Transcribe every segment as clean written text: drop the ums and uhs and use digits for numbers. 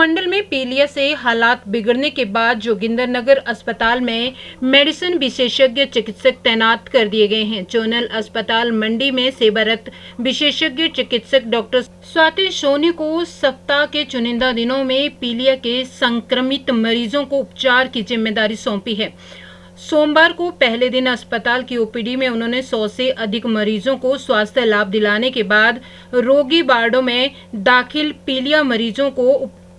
उपमंडल में पीलिया से हालात बिगड़ने के बाद जोगिंदरनगर अस्पताल में मेडिसिन विशेषज्ञ चिकित्सक तैनात कर दिए गए हैं। जोनल अस्पताल मंडी में सेवारत विशेषज्ञ चिकित्सक डॉक्टर स्वाति सोनी को सप्ताह के चुनिंदा दिनों में पीलिया के संक्रमित मरीजों को उपचार की जिम्मेदारी सौंपी है। सोमवार को पहले दिन अस्पताल की ओपीडी में उन्होंने 100 से अधिक मरीजों को स्वास्थ्य लाभ दिलाने के बाद रोगी वार्डों में दाखिल पीलिया मरीजों को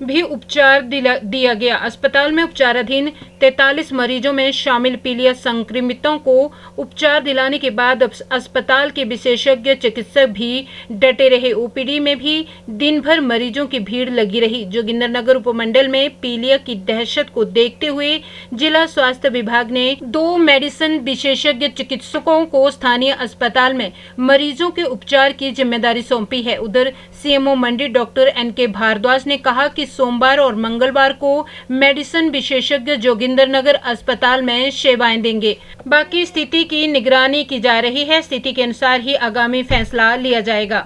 भी उपचार दिया गया। अस्पताल में उपचाराधीन 43 मरीजों में शामिल पीलिया संक्रमितों को उपचार दिलाने के बाद अस्पताल के विशेषज्ञ चिकित्सक भी डटे रहे। ओपीडी में भी दिन भर मरीजों की भीड़ लगी रही। जोगिंदरनगर उपमंडल में पीलिया की दहशत को देखते हुए जिला स्वास्थ्य विभाग ने 2 मेडिसिन विशेषज्ञ चिकित्सकों को स्थानीय अस्पताल में मरीजों के उपचार की जिम्मेदारी सौंपी है। उधर सीएमओ मंडी डॉक्टर NK भारद्वाज ने कहा कि सोमवार और मंगलवार को मेडिसिन विशेषज्ञ जोगिंदरनगर अस्पताल में सेवाएं देंगे। बाकी स्थिति की निगरानी की जा रही है। स्थिति के अनुसार ही आगामी फैसला लिया जाएगा।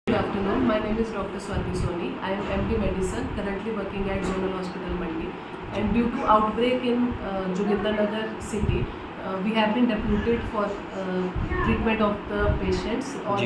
Good afternoon. My name is Dr. Swati Soni. I am MD Medicine, currently working at Zonal Hospital Mandi. And due to outbreak in Jogindernagar city, we have been deputed for treatment of the patients or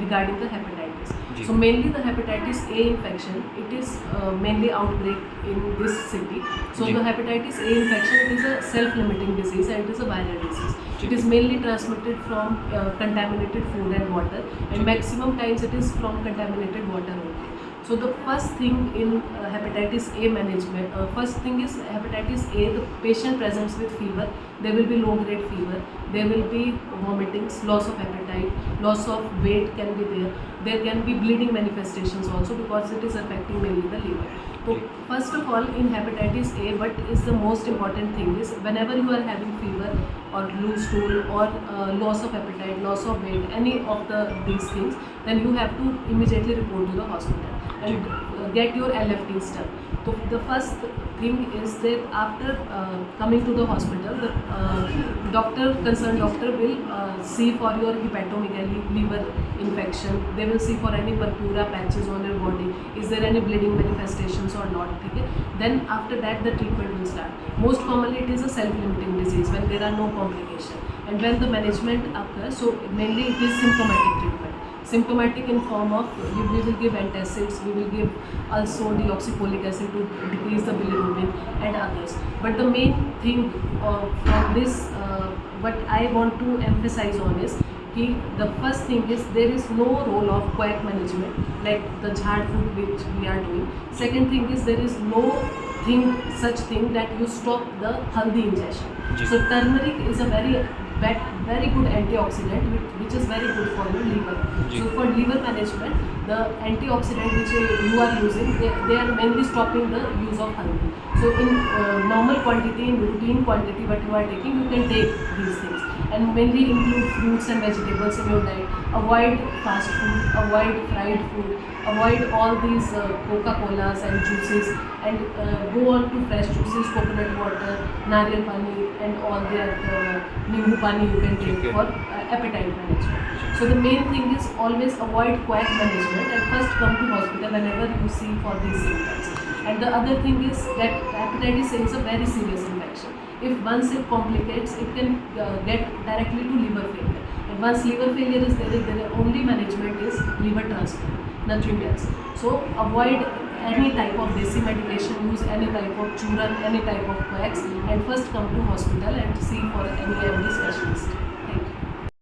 regarding the hepatitis. So mainly the hepatitis A infection, it is mainly outbreak in this city. So the hepatitis A infection, it is a self-limiting disease and it is a viral disease. It is mainly transmitted from contaminated food and water, and maximum times it is from contaminated water only. So the first thing in hepatitis A management, first thing is hepatitis A, the patient presents with fever, there will be low grade fever, there will be vomitings, loss of appetite, loss of weight can be there can be bleeding manifestations also because it is affecting mainly the liver. So first of all in hepatitis A, what is the most important thing is whenever you are having fever or loose stool or loss of appetite, loss of weight, any of these things, then you have to immediately report to the hospital and get your LFTs done. So the first thing is that after coming to the hospital, the concerned doctor will see for your hepatomegaly, liver infection. They will see for any purpura patches on your body. Is there any bleeding manifestations or not? Okay? Then after that the treatment will start. Most commonly it is a self-limiting disease when there are no complications. And when the management occurs, so mainly it is symptomatic treatment. Symptomatic in form of we will give antacids, we will give also deoxyfolic acid to decrease the bilirubin and others. But the main thing from this, what I want to emphasize on is the first thing is there is no role of quack management like the jhad food which we are doing. Second thing is there is no such thing that you stop the haldi ingestion. So turmeric is a very good antioxidant which is very good for your liver. So for liver management, the antioxidant which you are using, they are mainly stopping the use of haldi. So in normal quantity, in routine quantity what you are taking, you can take these things. And mainly include fruits and vegetables in your diet. Avoid fast food, avoid fried food, avoid all these Coca-Colas and juices, and go on to fresh juices, coconut water, nariyal pani, and all their nimbu pani you can take for appetite management. So the main thing is always avoid quack management and first come to hospital whenever you see for these symptoms. And the other thing is that hepatitis A is a very serious infection. If once it complicates, it can get directly to liver failure. And once liver failure is there, the only management is liver transplant, nothing else. So avoid any type of desi medication, use any type of churan, any type of quacks, and first come to hospital and see for any MD specialist.